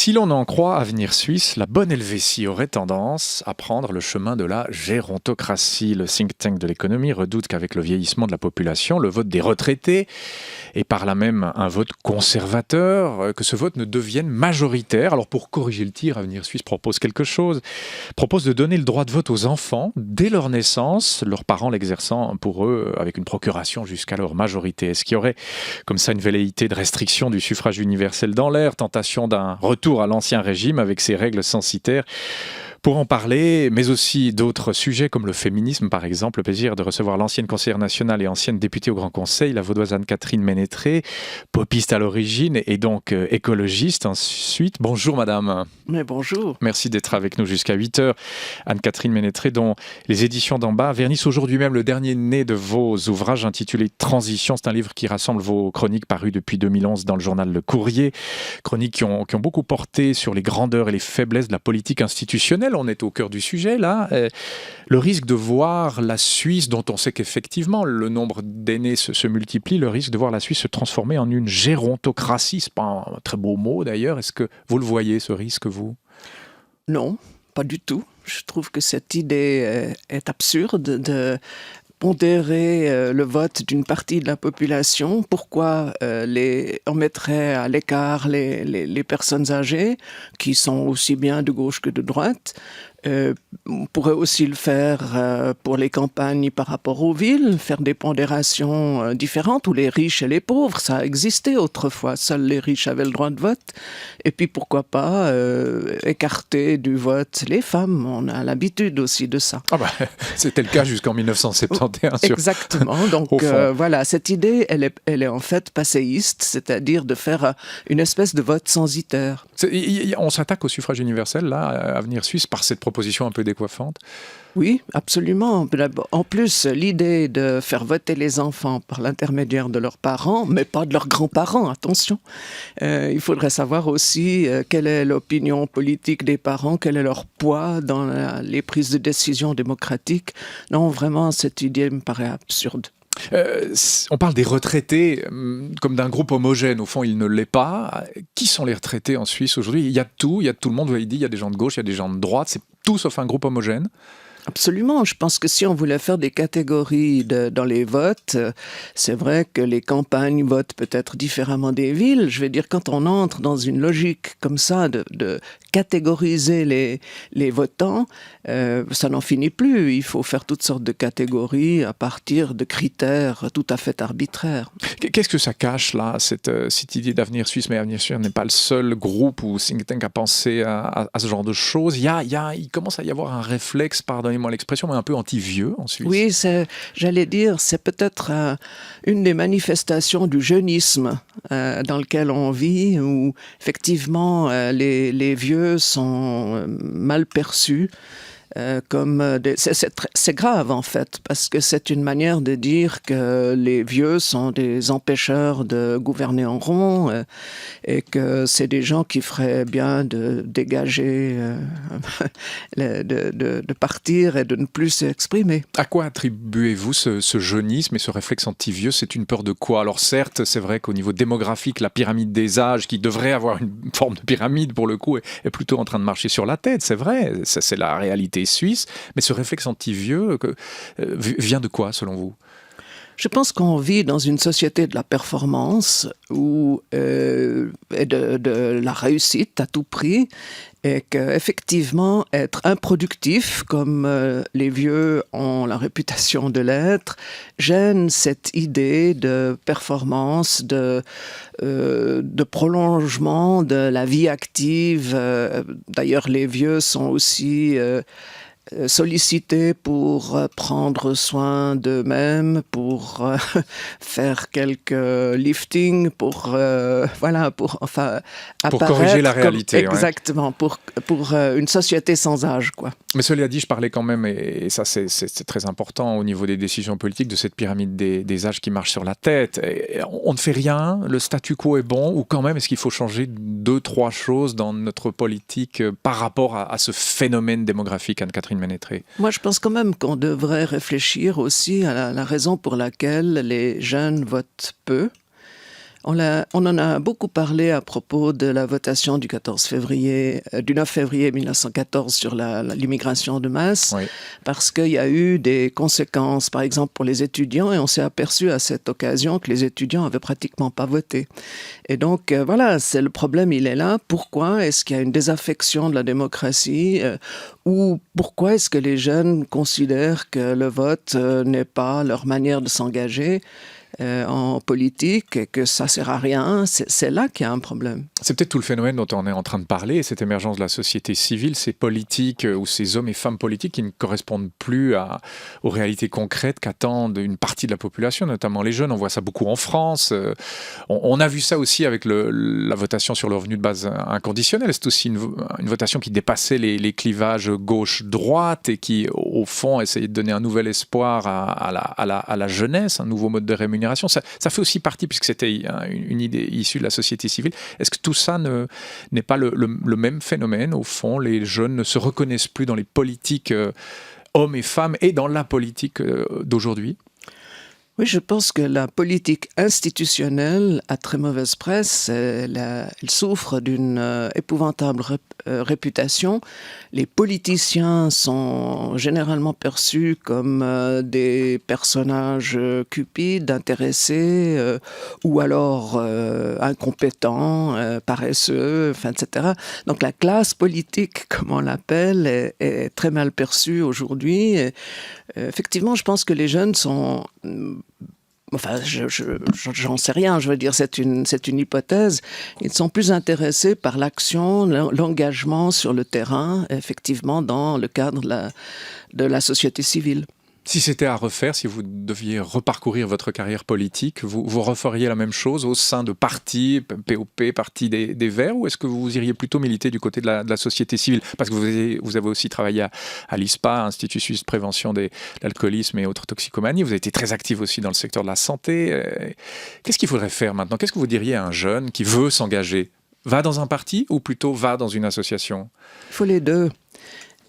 Si l'on en croit Avenir Suisse, la bonne Helvétie aurait tendance à prendre le chemin de la gérontocratie. Le think tank de l'économie redoute qu'avec le vieillissement de la population, le vote des retraités, et par là même un vote conservateur, que ce vote ne devienne majoritaire. Alors pour corriger le tir, Avenir Suisse propose quelque chose, propose de donner le droit de vote aux enfants dès leur naissance, leurs parents l'exerçant pour eux avec une procuration jusqu'à leur majorité. Est-ce qu'il y aurait comme ça une velléité de restriction du suffrage universel dans l'air, tentation d'un retour à l'ancien régime avec ses règles censitaires? Pour en parler, mais aussi d'autres sujets comme le féminisme par exemple, le plaisir de recevoir l'ancienne conseillère nationale et ancienne députée au Grand Conseil, la vaudoise Anne-Catherine Ménétré, popiste à l'origine et donc écologiste ensuite. Bonjour madame. Mais bonjour. Merci d'être avec nous jusqu'à 8h. Anne-Catherine Ménétré, dont les éditions d'en bas vernissent aujourd'hui même le dernier né de vos ouvrages intitulé Transition. C'est un livre qui rassemble vos chroniques parues depuis 2011 dans le journal Le Courrier. Chroniques qui ont beaucoup porté sur les grandeurs et les faiblesses de la politique institutionnelle. On est au cœur du sujet là. Le risque de voir la Suisse, dont on sait qu'effectivement le nombre d'aînés se multiplie, le risque de voir la Suisse se transformer en une gérontocratie, c'est pas un très beau mot d'ailleurs. Est-ce que vous le voyez ce risque, vous? Non, pas du tout. Je trouve que cette idée est absurde de pondérer le vote d'une partie de la population. Pourquoi on mettrait à l'écart les personnes âgées, qui sont aussi bien de gauche que de droite? On pourrait aussi le faire pour les campagnes par rapport aux villes, faire des pondérations différentes, où les riches et les pauvres, ça a existé autrefois, seuls les riches avaient le droit de vote. Et puis pourquoi pas écarter du vote les femmes, on a l'habitude aussi de ça. Ah bah, c'était le cas jusqu'en 1971. Exactement, donc voilà, cette idée, elle est en fait passéiste, c'est-à-dire de faire une espèce de vote censitaire. On s'attaque au suffrage universel, là, à Avenir Suisse, par cette proposition un peu décoiffante. Oui, absolument. En plus, l'idée de faire voter les enfants par l'intermédiaire de leurs parents, mais pas de leurs grands-parents, attention. Il faudrait savoir aussi quelle est l'opinion politique des parents, quel est leur poids dans les prises de décision démocratiques. Non, vraiment, cette idée me paraît absurde. On parle des retraités comme d'un groupe homogène. Au fond, il ne l'est pas. Qui sont les retraités en Suisse aujourd'hui? Il y a tout le monde, vous l'avez dit, il y a des gens de gauche, il y a des gens de droite, c'est tout sauf un groupe homogène. Absolument. Je pense que si on voulait faire des catégories dans les votes, c'est vrai que les campagnes votent peut-être différemment des villes. Je veux dire, quand on entre dans une logique comme ça de catégoriser les votants, ça n'en finit plus. Il faut faire toutes sortes de catégories à partir de critères tout à fait arbitraires. Qu'est-ce que ça cache là, cette idée d'Avenir Suisse? Mais Avenir Suisse n'est pas le seul groupe ou think tank à penser à ce genre de choses. Il commence à y avoir un réflexe, pardonnez-moi l'expression, mais un peu anti-vieux en Suisse. Oui, j'allais dire, c'est peut-être une des manifestations du jeunisme dans lequel on vit, où effectivement les vieux sont mal perçus. C'est grave en fait, parce que c'est une manière de dire que les vieux sont des empêcheurs de gouverner en rond et que c'est des gens qui feraient bien de dégager, de partir et de ne plus s'exprimer. À quoi attribuez-vous ce jeunisme et ce réflexe anti-vieux? C'est une peur de quoi? Alors certes, c'est vrai qu'au niveau démographique, la pyramide des âges, qui devrait avoir une forme de pyramide pour le coup, est plutôt en train de marcher sur la tête, c'est vrai, ça, c'est la réalité suisse, mais ce réflexe anti-vieux vient de quoi selon vous? Je pense qu'on vit dans une société de la performance et de la réussite à tout prix, et qu'effectivement être improductif, comme les vieux ont la réputation de l'être, gêne cette idée de performance, de prolongement de la vie active. D'ailleurs, les vieux sont aussi sollicités pour prendre soin d'eux-mêmes, pour faire quelques liftings, pour corriger la réalité. Exactement, ouais. pour une société sans âge, quoi. Mais cela dit, je parlais quand même, et ça c'est très important au niveau des décisions politiques, de cette pyramide des âges qui marche sur la tête. Et on ne fait rien, le statu quo est bon, ou quand même est-ce qu'il faut changer 2-3 choses dans notre politique par rapport à ce phénomène démographique, Anne-Catherine Ménétré? Moi, je pense quand même qu'on devrait réfléchir aussi à la raison pour laquelle les jeunes votent peu. On en a beaucoup parlé à propos de la votation du 9 février 1914 sur l'immigration de masse, Oui. parce qu'il y a eu des conséquences, par exemple pour les étudiants, et on s'est aperçu à cette occasion que les étudiants avaient pratiquement pas voté. Et donc voilà, c'est le problème, il est là. Pourquoi est-ce qu'il y a une désaffection de la démocratie ou pourquoi est-ce que les jeunes considèrent que le vote n'est pas leur manière de s'engager en politique et que ça sert à rien? C'est là qu'il y a un problème. C'est peut-être tout le phénomène dont on est en train de parler, cette émergence de la société civile, ces politiques ou ces hommes et femmes politiques qui ne correspondent plus aux réalités concrètes qu'attendent une partie de la population, notamment les jeunes. On voit ça beaucoup en France. On a vu ça aussi avec la votation sur le revenu de base inconditionnel. C'est aussi une votation qui dépassait les clivages gauche-droite et qui, au fond, essayait de donner un nouvel espoir à la jeunesse, un nouveau mode de rémunération. Ça fait aussi partie, puisque c'était une idée issue de la société civile. Est-ce que tout ça n'est pas le même phénomène? Au fond, les jeunes ne se reconnaissent plus dans les politiques hommes et femmes et dans la politique d'aujourd'hui? Oui, je pense que la politique institutionnelle a très mauvaise presse. Elle souffre d'une épouvantable réputation. Les politiciens sont généralement perçus comme des personnages cupides, intéressés, ou alors incompétents, paresseux, enfin, etc. Donc la classe politique, comme on l'appelle, est très mal perçue aujourd'hui. Effectivement, je pense que les jeunes sont... Enfin, j'en sais rien, je veux dire, c'est une hypothèse. Ils sont plus intéressés par l'action, l'engagement sur le terrain, effectivement, dans le cadre de la société civile. Si c'était à refaire, si vous deviez reparcourir votre carrière politique, vous referiez la même chose au sein de partis, POP, Parti des Verts, ou est-ce que vous iriez plutôt militer du côté de la société civile? Parce que vous avez aussi travaillé à l'ISPA, Institut Suisse de Prévention de l'Alcoolisme et autres toxicomanies. Vous avez été très actif aussi dans le secteur de la santé. Qu'est-ce qu'il faudrait faire maintenant? Qu'est-ce que vous diriez à un jeune qui veut s'engager? Va dans un parti ou plutôt va dans une association? Il faut les deux.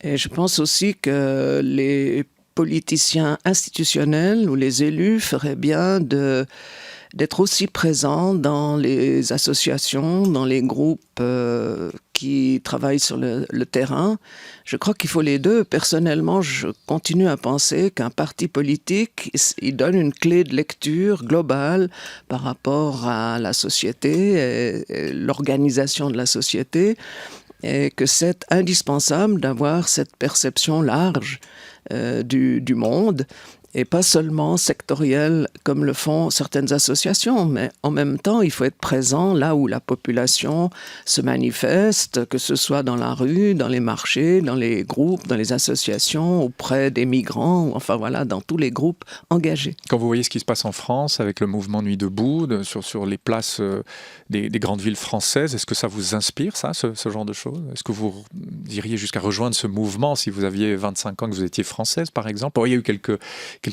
Et je pense aussi que les politiciens institutionnels ou les élus feraient bien d'être aussi présents dans les associations, dans les groupes qui travaillent sur le terrain. Je crois qu'il faut les deux. Personnellement, je continue à penser qu'un parti politique, il donne une clé de lecture globale par rapport à la société, et l'organisation de la société, et que c'est indispensable d'avoir cette perception large du monde, et pas seulement sectorielle comme le font certaines associations, mais en même temps, il faut être présent là où la population se manifeste, que ce soit dans la rue, dans les marchés, dans les groupes, dans les associations, auprès des migrants, enfin voilà, dans tous les groupes engagés. Quand vous voyez ce qui se passe en France avec le mouvement Nuit debout, sur les places des grandes villes françaises, est-ce que ça vous inspire, ça, ce genre de choses? Est-ce que vous iriez jusqu'à rejoindre ce mouvement si vous aviez 25 ans, que vous étiez française, par exemple? Il y a eu quelques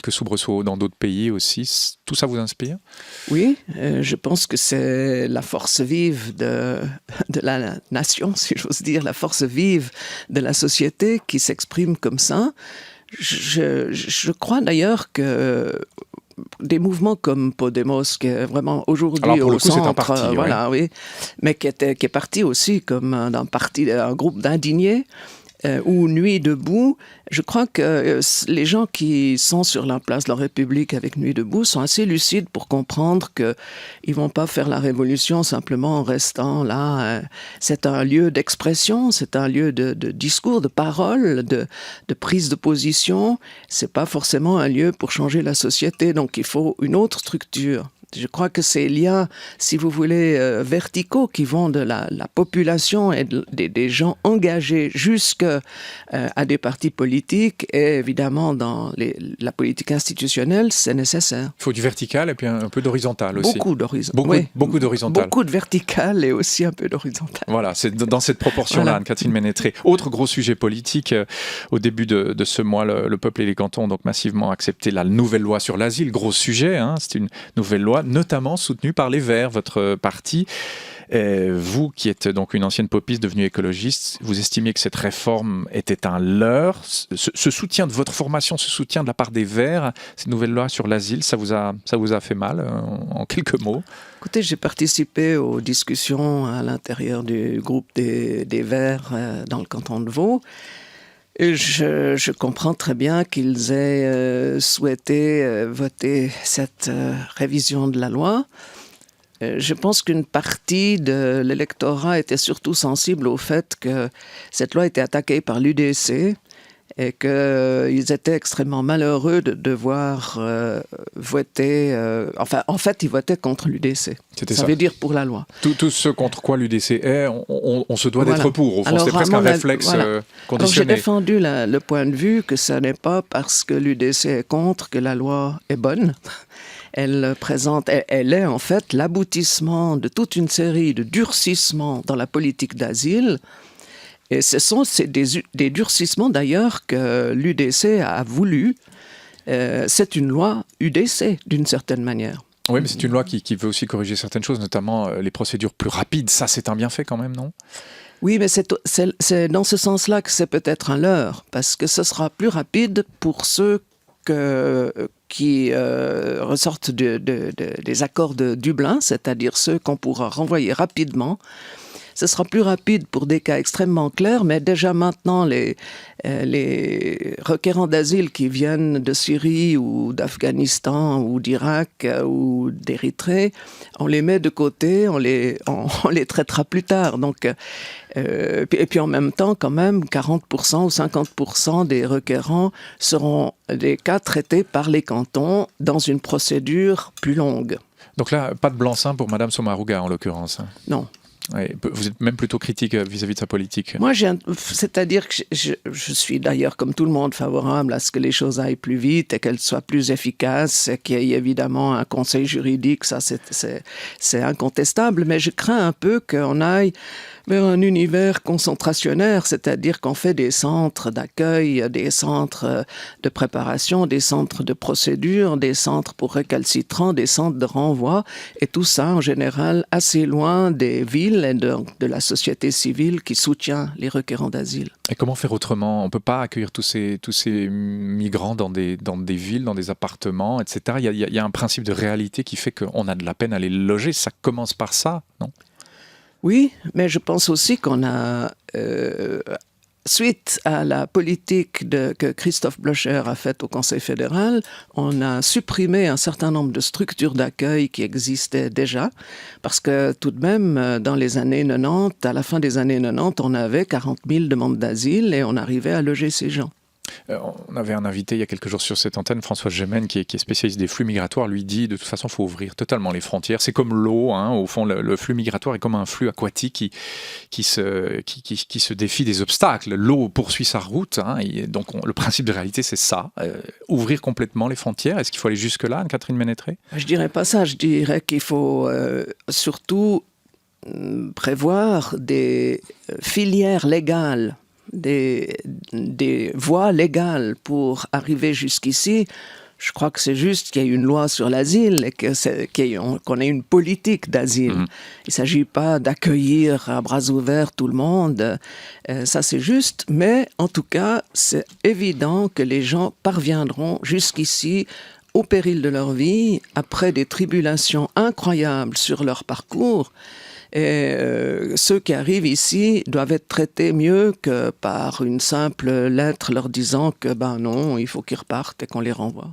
soubresauts dans d'autres pays aussi. Tout ça vous inspire? Oui, je pense que c'est la force vive de la nation, si j'ose dire, la force vive de la société qui s'exprime comme ça. Je crois d'ailleurs que des mouvements comme Podemos, qui est vraiment aujourd'hui au centre, c'est un parti, voilà, oui, mais qui est parti aussi comme un groupe d'indignés, ou Nuit debout. Je crois que les gens qui sont sur la place de la République avec Nuit debout sont assez lucides pour comprendre qu'ils ne vont pas faire la révolution simplement en restant là. C'est un lieu d'expression, c'est un lieu de discours, de parole, de prise de position. Ce n'est pas forcément un lieu pour changer la société, donc il faut une autre structure. Je crois que ces liens, si vous voulez, verticaux qui vont de la population et des gens engagés jusqu'à des partis politiques et évidemment dans la politique institutionnelle, c'est nécessaire. Il faut du vertical et puis un peu d'horizontal aussi. Beaucoup d'horizontal. Beaucoup d'horizontal. Beaucoup de vertical et aussi un peu d'horizontal. Voilà, c'est dans cette proportion-là, voilà. Anne-Catherine Ménétré. Autre gros sujet politique, au début de ce mois, le peuple et les cantons ont donc massivement accepté la nouvelle loi sur l'asile. Gros sujet, c'est une nouvelle loi, notamment soutenue par les Verts, votre parti. Vous, qui êtes donc une ancienne popiste devenue écologiste, vous estimiez que cette réforme était un leurre. Ce soutien de votre formation, ce soutien de la part des Verts, cette nouvelle loi sur l'asile, ça vous a fait mal, en quelques mots? Écoutez, j'ai participé aux discussions à l'intérieur du groupe des Verts dans le canton de Vaud. Et je comprends très bien qu'ils aient souhaité voter cette révision de la loi. Je pense qu'une partie de l'électorat était surtout sensible au fait que cette loi était attaquée par l'UDC et qu'ils étaient extrêmement malheureux de devoir voter... en fait, ils votaient contre l'UDC. Ça veut dire pour la loi. Tout ce contre quoi l'UDC est, on se doit d'être pour. Au fond, c'est presque un réflexe conditionné. Alors, j'ai défendu le point de vue que ce n'est pas parce que l'UDC est contre que la loi est bonne. Elle est en fait l'aboutissement de toute une série de durcissements dans la politique d'asile. Et c'est des durcissements d'ailleurs que l'UDC a voulu. C'est une loi UDC d'une certaine manière. Oui, mais c'est une loi qui veut aussi corriger certaines choses, notamment les procédures plus rapides. Ça, c'est un bienfait quand même, non? Oui, mais c'est dans ce sens-là que c'est peut-être un leurre, parce que ce sera plus rapide pour ceux qui ressortent des accords de Dublin, c'est-à-dire ceux qu'on pourra renvoyer rapidement. Ce sera plus rapide pour des cas extrêmement clairs, mais déjà maintenant, les requérants d'asile qui viennent de Syrie ou d'Afghanistan ou d'Irak ou d'Érythrée, on les met de côté, on les traitera plus tard. Donc, et puis en même temps, quand même, 40% ou 50% des requérants seront des cas traités par les cantons dans une procédure plus longue. Donc là, pas de blanc-seing pour Madame Sommaruga, en l'occurrence. Non. Oui, vous êtes même plutôt critique vis-à-vis de sa politique. Moi, c'est-à-dire que je suis d'ailleurs, comme tout le monde, favorable à ce que les choses aillent plus vite et qu'elles soient plus efficaces, et qu'il y ait évidemment un conseil juridique, ça c'est incontestable, mais je crains un peu qu'on aille vers un univers concentrationnaire, c'est-à-dire qu'on fait des centres d'accueil, des centres de préparation, des centres de procédure, des centres pour récalcitrants, des centres de renvoi, et tout ça en général assez loin des villes et de la société civile qui soutient les requérants d'asile. Et comment faire autrement? On ne peut pas accueillir tous ces migrants dans des villes, dans des appartements, etc. Il y a un principe de réalité qui fait qu'on a de la peine à les loger. Ça commence par ça, non? Oui, mais je pense aussi qu'on a, suite à la politique que Christophe Blocher a faite au Conseil fédéral, on a supprimé un certain nombre de structures d'accueil qui existaient déjà, parce que tout de même, dans les années 90, à la fin des années 90, on avait 40 000 demandes d'asile et on arrivait à loger ces gens. On avait un invité il y a quelques jours sur cette antenne, François Gemène, qui est spécialiste des flux migratoires, lui dit de toute façon il faut ouvrir totalement les frontières. C'est comme l'eau, au fond le flux migratoire est comme un flux aquatique qui se défie des obstacles. L'eau poursuit sa route, et donc le principe de réalité c'est ça, ouvrir complètement les frontières. Est-ce qu'il faut aller jusque-là, Anne-Catherine Ménétré? Je dirais pas ça, je dirais qu'il faut surtout prévoir des filières légales, des voies légales pour arriver jusqu'ici. Je crois que c'est juste qu'il y ait une loi sur l'asile et qu'on ait une politique d'asile. Il ne s'agit pas d'accueillir à bras ouverts tout le monde. Ça, c'est juste. Mais en tout cas, c'est évident que les gens parviendront jusqu'ici au péril de leur vie, après des tribulations incroyables sur leur parcours. Et ceux qui arrivent ici doivent être traités mieux que par une simple lettre leur disant que non, il faut qu'ils repartent et qu'on les renvoie.